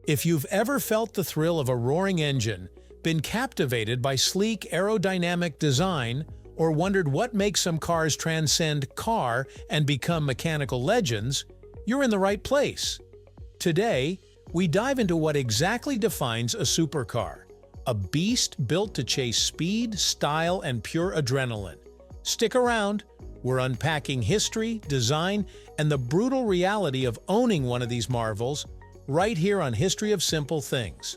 If you've ever felt the thrill of a roaring engine, been captivated by sleek aerodynamic design, or wondered what makes some cars transcend car and become mechanical legends, you're in the right place. Today, we dive into what exactly defines a supercar, a beast built to chase speed, style, and pure adrenaline. Stick around, we're unpacking history, design, and the brutal reality of owning one of these marvels, right here on History of Simple Things.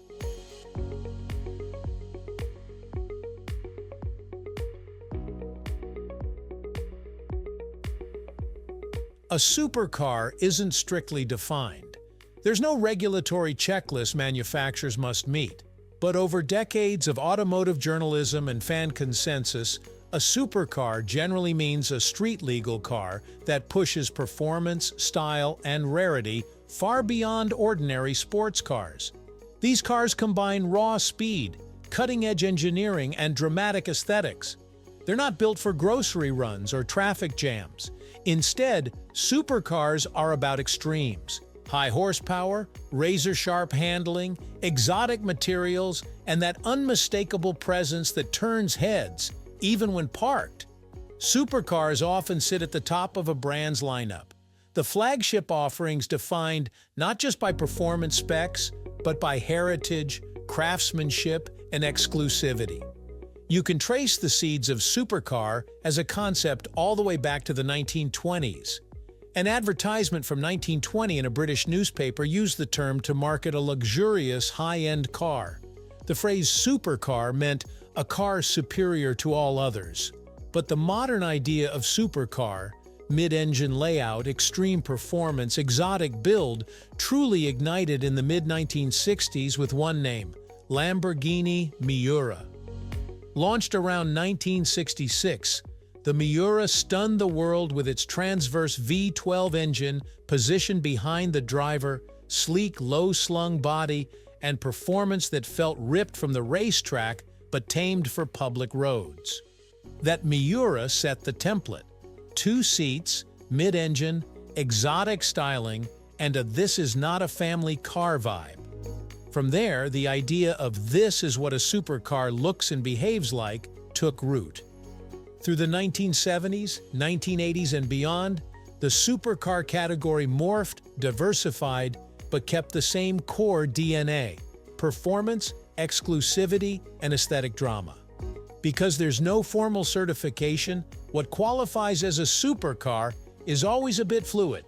A supercar isn't strictly defined. There's no regulatory checklist manufacturers must meet. But over decades of automotive journalism and fan consensus, a supercar generally means a street-legal car that pushes performance, style, and rarity far beyond ordinary sports cars. These cars combine raw speed, cutting-edge engineering, and dramatic aesthetics. They're not built for grocery runs or traffic jams. Instead, supercars are about extremes: high horsepower, razor-sharp handling, exotic materials, and that unmistakable presence that turns heads, even when parked. Supercars often sit at the top of a brand's lineup, the flagship offerings defined not just by performance specs, but by heritage, craftsmanship, and exclusivity. You can trace the seeds of supercar as a concept all the way back to the 1920s. An advertisement from 1920 in a British newspaper used the term to market a luxurious, high-end car. The phrase supercar meant a car superior to all others. But the modern idea of supercar, mid-engine layout, extreme performance, exotic build, truly ignited in the mid-1960s with one name: Lamborghini Miura. Launched around 1966, the Miura stunned the world with its transverse V12 engine positioned behind the driver, sleek, low-slung body, and performance that felt ripped from the racetrack but tamed for public roads. That Miura set the template: 2 seats, mid-engine, exotic styling, and a "this is not a family car" vibe. From there, the idea of "this is what a supercar looks and behaves like" took root. Through the 1970s, 1980s, and beyond, the supercar category morphed, diversified, but kept the same core DNA: performance, exclusivity, and aesthetic drama. Because there's no formal certification, what qualifies as a supercar is always a bit fluid.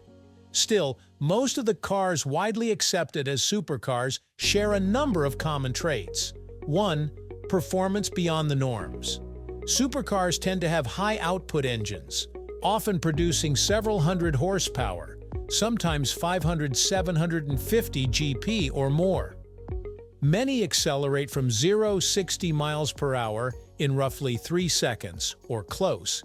Still, most of the cars widely accepted as supercars share a number of common traits. 1. Performance beyond the norms. Supercars tend to have high-output engines, often producing several hundred horsepower, sometimes 500–750 GP or more. Many accelerate from 0–60 miles per hour in roughly 3 seconds, or close,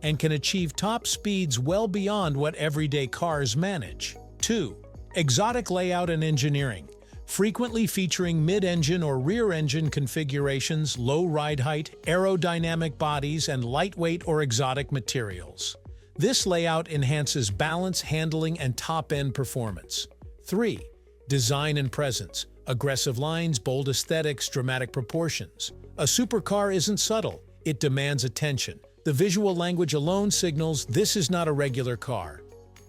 and can achieve top speeds well beyond what everyday cars manage. 2. Exotic layout and engineering, frequently featuring mid-engine or rear-engine configurations, low ride height, aerodynamic bodies, and lightweight or exotic materials. This layout enhances balance, handling, and top-end performance. 3. Design and presence, aggressive lines, bold aesthetics, dramatic proportions. A supercar isn't subtle, it demands attention. The visual language alone signals this is not a regular car.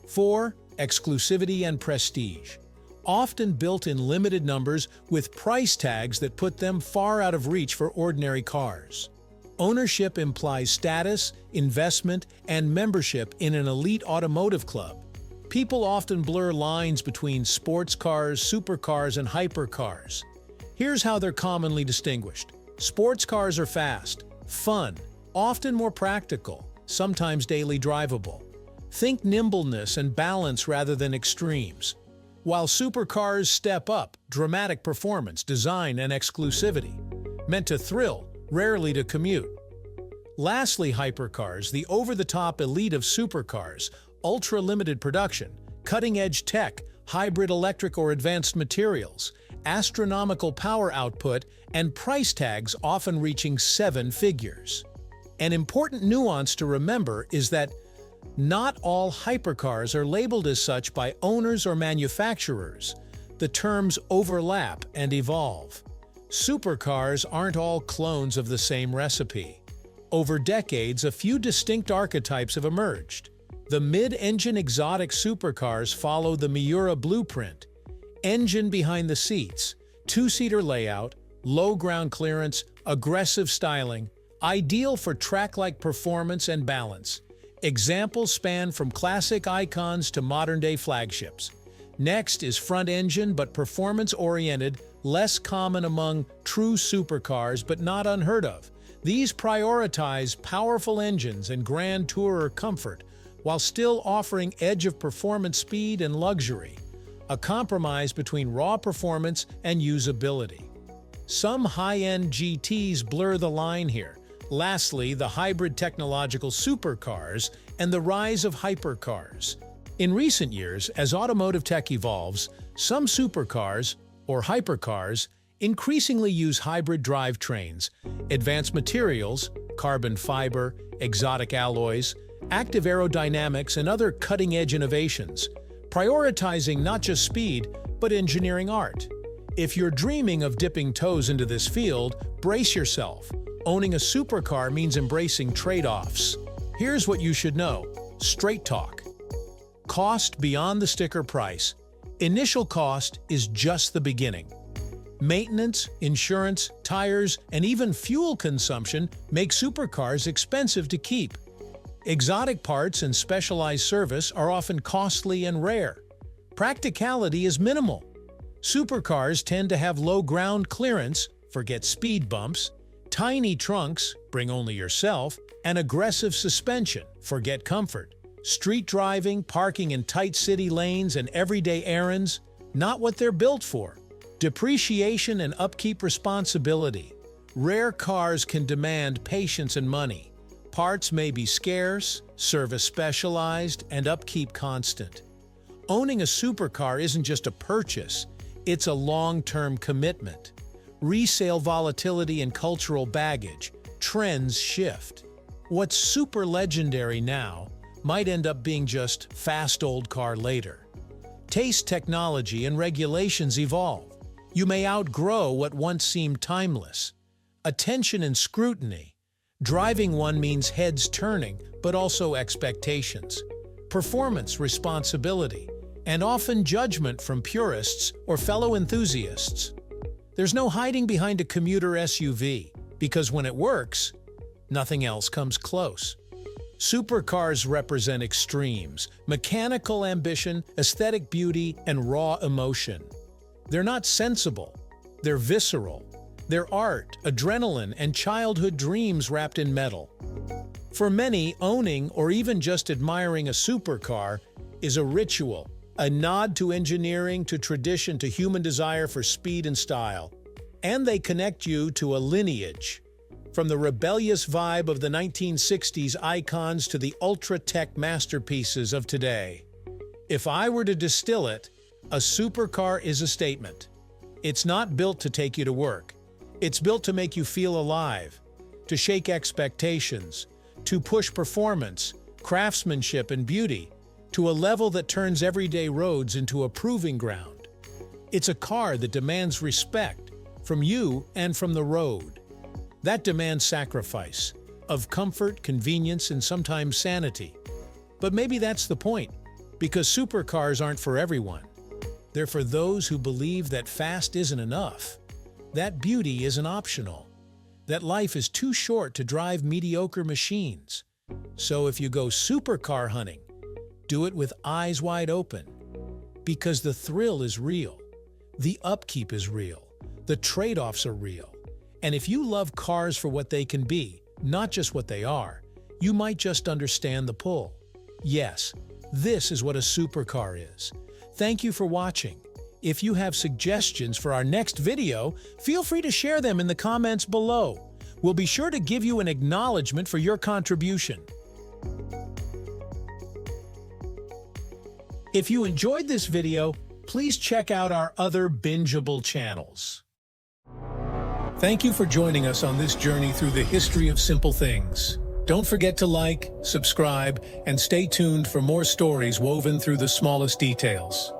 4. Exclusivity and prestige. Often built in limited numbers with price tags that put them far out of reach for ordinary cars. Ownership implies status, investment, and membership in an elite automotive club. People often blur lines between sports cars, supercars, and hypercars. Here's how they're commonly distinguished. Sports cars are fast, fun, often more practical, sometimes daily drivable. Think nimbleness and balance rather than extremes. While supercars step up: dramatic performance, design, and exclusivity. Meant to thrill, rarely to commute. Lastly, hypercars, the over-the-top elite of supercars, ultra-limited production, cutting-edge tech, hybrid electric or advanced materials, astronomical power output, and price tags often reaching 7 figures. An important nuance to remember is that not all hypercars are labeled as such by owners or manufacturers. the terms overlap and evolve. Supercars aren't all clones of the same recipe. Over decades, a few distinct archetypes have emerged. The mid-engine exotic supercars follow the Miura blueprint. Engine behind the seats, two-seater layout, low ground clearance, aggressive styling, ideal for track-like performance and balance. Examples span from classic icons to modern-day flagships. Next is front engine but performance-oriented, less common among true supercars but not unheard of. These prioritize powerful engines and grand tourer comfort while still offering edge of performance, speed, and luxury, a compromise between raw performance and usability. Some high-end GTs blur the line here. Lastly, the hybrid technological supercars and the rise of hypercars. In recent years, as automotive tech evolves, some supercars, or hypercars, increasingly use hybrid drivetrains, advanced materials, carbon fiber, exotic alloys, active aerodynamics, and other cutting-edge innovations, prioritizing not just speed, but engineering art. If you're dreaming of dipping toes into this field, brace yourself. Owning a supercar means embracing trade-offs. Here's what you should know. Straight talk. Cost beyond the sticker price. Initial cost is just the beginning. Maintenance, insurance, tires, and even fuel consumption make supercars expensive to keep. Exotic parts and specialized service are often costly and rare. Practicality is minimal. Supercars tend to have low ground clearance, forget speed bumps, tiny trunks, bring only yourself, and aggressive suspension, forget comfort. Street driving, parking in tight city lanes, and everyday errands, not what they're built for. Depreciation and upkeep responsibility. Rare cars can demand patience and money. Parts may be scarce, service specialized, and upkeep constant. Owning a supercar isn't just a purchase, it's a long-term commitment. Resale volatility and cultural baggage, trends shift. What's super legendary now might end up being just fast old car later. Taste, technology, and regulations evolve. You may outgrow what once seemed timeless. Attention and scrutiny. Driving one means heads turning, but also expectations. Performance, responsibility, and often judgment from purists or fellow enthusiasts. There's no hiding behind a commuter SUV, because when it works, nothing else comes close. Supercars represent extremes, mechanical ambition, aesthetic beauty, and raw emotion. They're not sensible, they're visceral. They're art, adrenaline, and childhood dreams wrapped in metal. For many, owning or even just admiring a supercar is a ritual, a nod to engineering, to tradition, to human desire for speed and style. And they connect you to a lineage. From the rebellious vibe of the 1960s icons to the ultra-tech masterpieces of today. If I were to distill it, a supercar is a statement. It's not built to take you to work. It's built to make you feel alive, to shake expectations, to push performance, craftsmanship, and beauty to a level that turns everyday roads into a proving ground. It's a car that demands respect from you and from the road. That demands sacrifice of comfort, convenience, and sometimes sanity. But maybe that's the point, because supercars aren't for everyone. They're for those who believe that fast isn't enough, that beauty isn't optional, that life is too short to drive mediocre machines. So if you go supercar hunting, do it with eyes wide open. Because the thrill is real, the upkeep is real, the trade-offs are real. And if you love cars for what they can be, not just what they are, you might just understand the pull. Yes, this is what a supercar is. Thank you for watching. If you have suggestions for our next video, feel free to share them in the comments below. We'll be sure to give you an acknowledgement for your contribution. If you enjoyed this video, please check out our other bingeable channels. Thank you for joining us on this journey through the history of simple things. Don't forget to like, subscribe, and stay tuned for more stories woven through the smallest details.